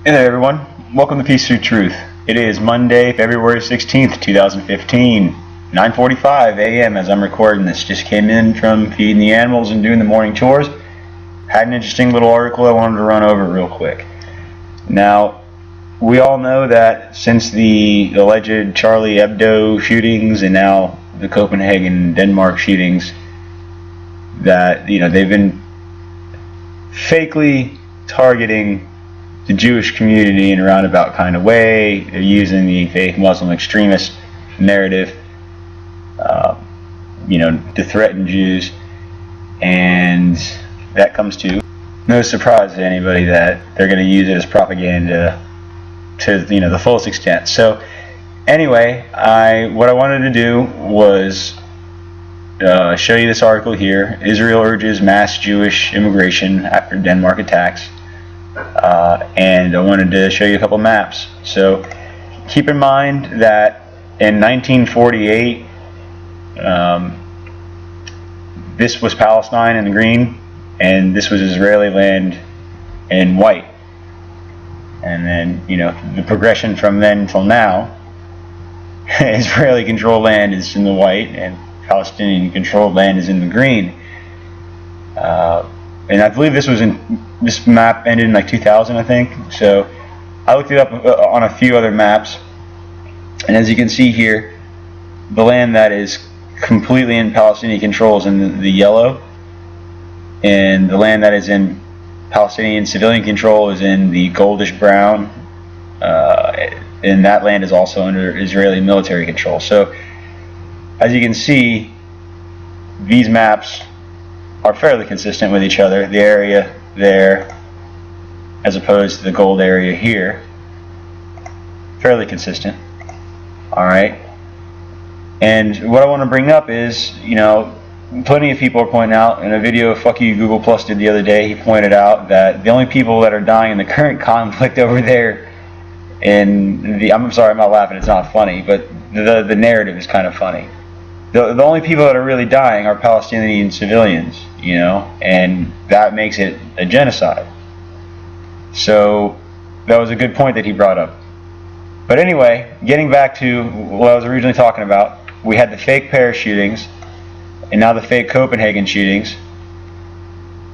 Hey there everyone, welcome to Peace Through Truth. It is Monday, February 16th, 2015, 9:45 a.m. as I'm recording this. Just came in from feeding the animals and doing the morning chores. Had an interesting little article I wanted to run over real quick. Now, we all know that since the alleged Charlie Hebdo shootings and now the Copenhagen, Denmark shootings, that they've been fakely targeting the Jewish community in a roundabout kind of way. They're using the fake Muslim extremist narrative, to threaten Jews, and that comes to no surprise to anybody that they're going to use it as propaganda to the fullest extent. So, anyway, what I wanted to do was show you this article here. Israel urges mass Jewish immigration after Denmark attacks. And I wanted to show you a couple maps. So keep in mind that in 1948, this was Palestine in the green, and this was Israeli land in white. And then, the progression from then till now, Israeli controlled land is in the white, and Palestinian controlled land is in the green. And I believe this map ended in like 2000, I think. So I looked it up on a few other maps, and as you can see here, the land that is completely in Palestinian control is in the yellow, and the land that is in Palestinian civilian control is in the goldish brown, and that land is also under Israeli military control. So as you can see, these maps are fairly consistent with each other. The area there, as opposed to the gold area here, fairly consistent. Alright, and what I want to bring up is, plenty of people are pointing out, in a video Fuck You Google Plus did the other day, he pointed out that the only people that are dying in the current conflict over there I'm sorry, I'm not laughing, it's not funny, but the narrative is kind of funny. The only people that are really dying are Palestinian civilians, and that makes it a genocide. So that was a good point that he brought up. But anyway, getting back to what I was originally talking about, we had the fake Paris shootings, and now the fake Copenhagen shootings.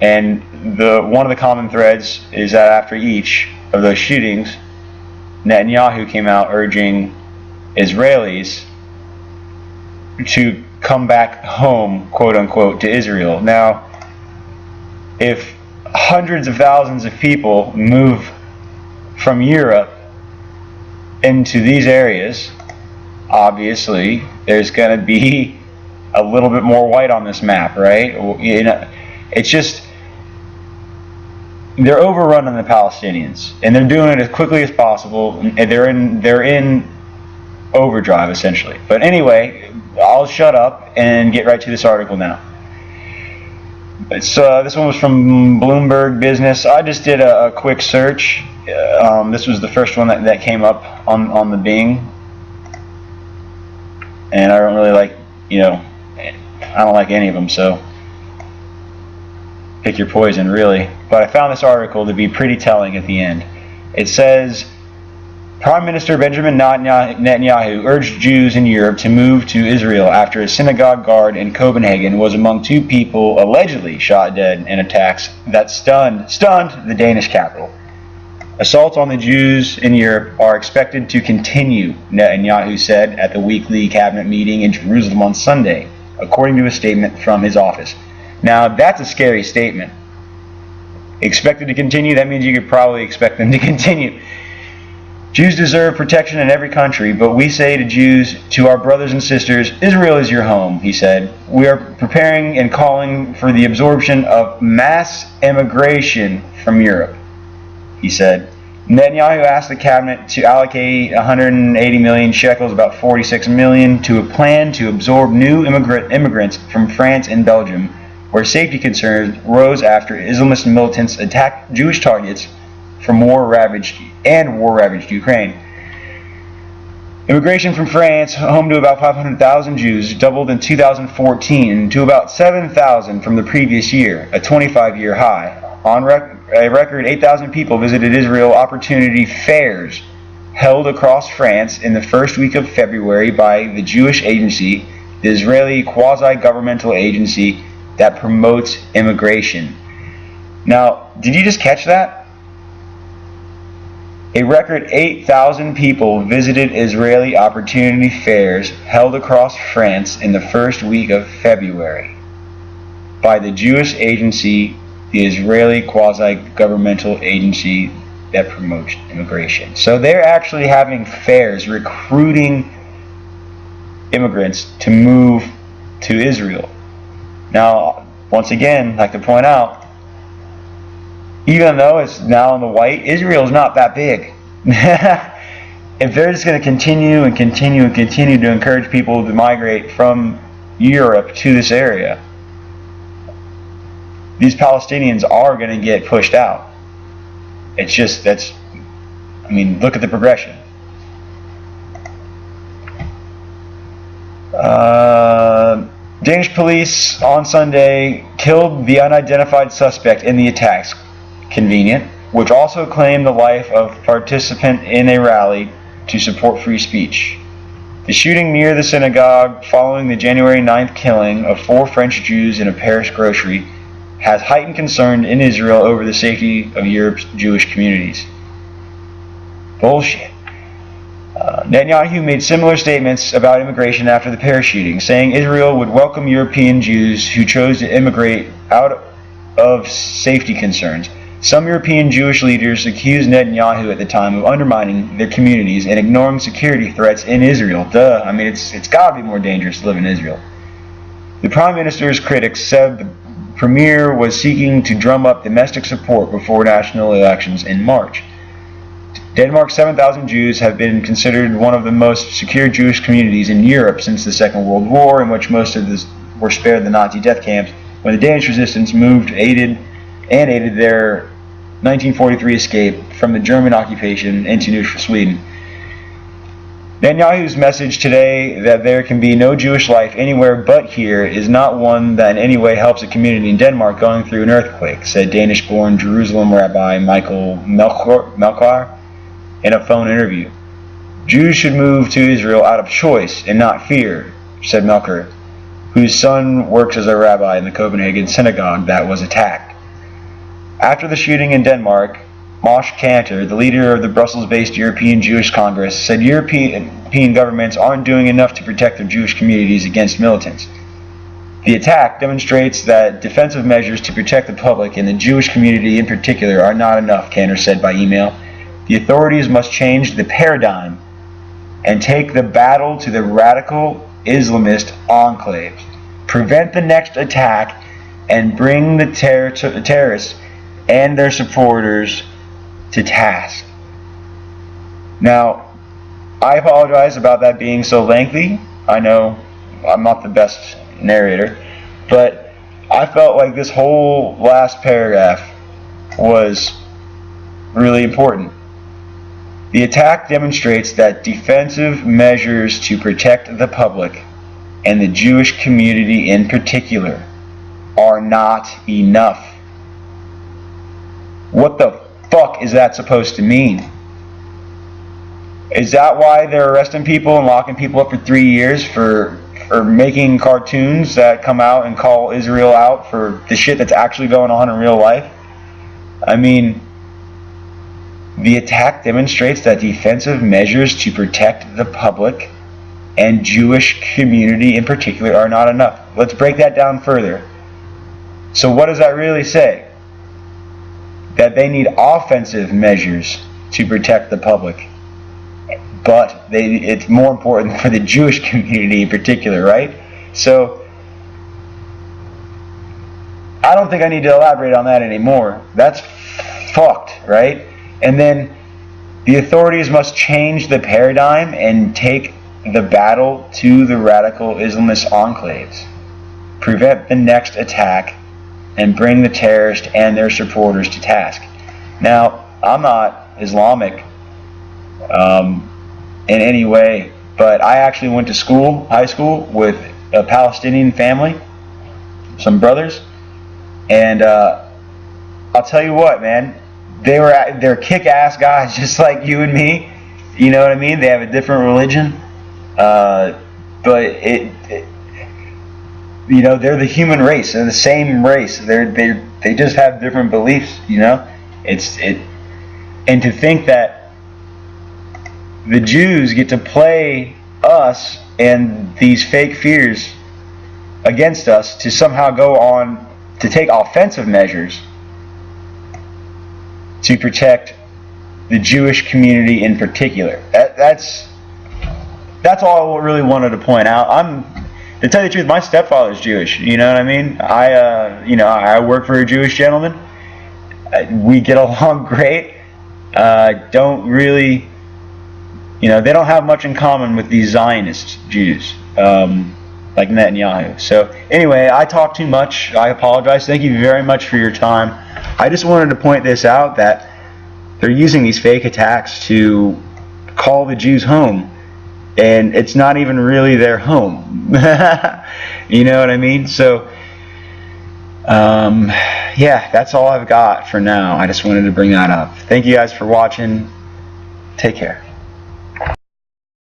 And one of the common threads is that after each of those shootings, Netanyahu came out urging Israelis to come back home, quote unquote, to Israel. Now, if hundreds of thousands of people move from Europe into these areas, obviously there's going to be a little bit more white on this map, right? It's just, they're overrunning the Palestinians, and they're doing it as quickly as possible, and they're in overdrive essentially. But anyway, I'll shut up and get right to this article now. This one was from Bloomberg Business. I just did a quick search. This was the first one that came up on the Bing, and I don't really like, I don't like any of them, so pick your poison, really. But I found this article to be pretty telling at the end. It says, Prime Minister Benjamin Netanyahu urged Jews in Europe to move to Israel after a synagogue guard in Copenhagen was among two people allegedly shot dead in attacks that stunned the Danish capital. Assaults on the Jews in Europe are expected to continue, Netanyahu said at the weekly cabinet meeting in Jerusalem on Sunday, according to a statement from his office. Now, that's a scary statement. Expected to continue, that means you could probably expect them to continue. Jews deserve protection in every country, but we say to Jews, to our brothers and sisters, Israel is your home, he said. We are preparing and calling for the absorption of mass immigration from Europe, he said. Netanyahu asked the cabinet to allocate 180 million shekels, about 46 million, to a plan to absorb new immigrants from France and Belgium, where safety concerns rose after Islamist militants attacked Jewish targets from war-ravaged Ukraine. Immigration from France, home to about 500,000 Jews, doubled in 2014 to about 7,000 from the previous year, a 25-year high. On a record 8,000 people visited Israel opportunity fairs held across France in the first week of February by the Jewish Agency, the Israeli quasi-governmental agency that promotes immigration. Now, did you just catch that? A record 8,000 people visited Israeli opportunity fairs held across France in the first week of February by the Jewish Agency, the Israeli quasi-governmental agency that promotes immigration. So they're actually having fairs recruiting immigrants to move to Israel. Now, once again, I'd like to point out, even though it's now on the white, Israel is not that big. If they're just going to continue and continue and continue to encourage people to migrate from Europe to this area, these Palestinians are going to get pushed out. It's just, look at the progression. Danish police on Sunday killed the unidentified suspect in the attacks. Convenient. Which also claimed the life of a participant in a rally to support free speech. The shooting near the synagogue following the January 9th killing of 4 French Jews in a Paris grocery has heightened concern in Israel over the safety of Europe's Jewish communities. Bullshit. Netanyahu made similar statements about immigration after the Paris shooting, saying Israel would welcome European Jews who chose to immigrate out of safety concerns. Some European Jewish leaders accused Netanyahu at the time of undermining their communities and ignoring security threats in Israel. Duh. It's got to be more dangerous to live in Israel. The Prime Minister's critics said the Premier was seeking to drum up domestic support before national elections in March. Denmark's 7,000 Jews have been considered one of the most secure Jewish communities in Europe since the Second World War, in which most of this were spared the Nazi death camps when the Danish resistance aided their 1943 escape from the German occupation into neutral Sweden. Netanyahu's message today that there can be no Jewish life anywhere but here is not one that in any way helps a community in Denmark going through an earthquake, said Danish-born Jerusalem Rabbi Michael Melchior in a phone interview. Jews should move to Israel out of choice and not fear, said Melchior, whose son works as a rabbi in the Copenhagen synagogue that was attacked. After the shooting in Denmark, Moshe Kantor, the leader of the Brussels-based European Jewish Congress, said European governments aren't doing enough to protect their Jewish communities against militants. The attack demonstrates that defensive measures to protect the public and the Jewish community in particular are not enough, Kantor said by email. The authorities must change the paradigm and take the battle to the radical Islamist enclaves, prevent the next attack, and bring the terrorists and their supporters to task. Now, I apologize about that being so lengthy. I know I'm not the best narrator, but I felt like this whole last paragraph was really important. The attack demonstrates that defensive measures to protect the public, and the Jewish community in particular, are not enough. What the fuck is that supposed to mean? Is that why they're arresting people and locking people up for 3 years for making cartoons that come out and call Israel out for the shit that's actually going on in real life? The attack demonstrates that defensive measures to protect the public and Jewish community in particular are not enough. Let's break that down further. So what does that really say? That they need offensive measures to protect the public. But it's more important for the Jewish community in particular, right? So, I don't think I need to elaborate on that anymore. That's fucked, right? And then, the authorities must change the paradigm and take the battle to the radical Islamist enclaves. Prevent the next attack and bring the terrorists and their supporters to task. Now, I'm not Islamic in any way, but I actually went to high school, with a Palestinian family, some brothers, and I I'll tell you what, man, they're kick-ass guys just like you and me. You know what I mean? They have a different religion, but you know, they're the human race. They're the same race. They just have different beliefs. You know, and to think that the Jews get to play us and these fake fears against us to somehow go on to take offensive measures to protect the Jewish community in particular. That's all I really wanted to point out. To tell you the truth, my stepfather's Jewish. You know what I mean? I work for a Jewish gentleman. We get along great. Don't really, they don't have much in common with these Zionist Jews, like Netanyahu. So anyway, I talk too much. I apologize. Thank you very much for your time. I just wanted to point this out, that they're using these fake attacks to call the Jews home, and it's not even really their home. You know what I mean? So yeah, that's all I've got for now. I just wanted to bring that up. Thank you guys for watching. Take care.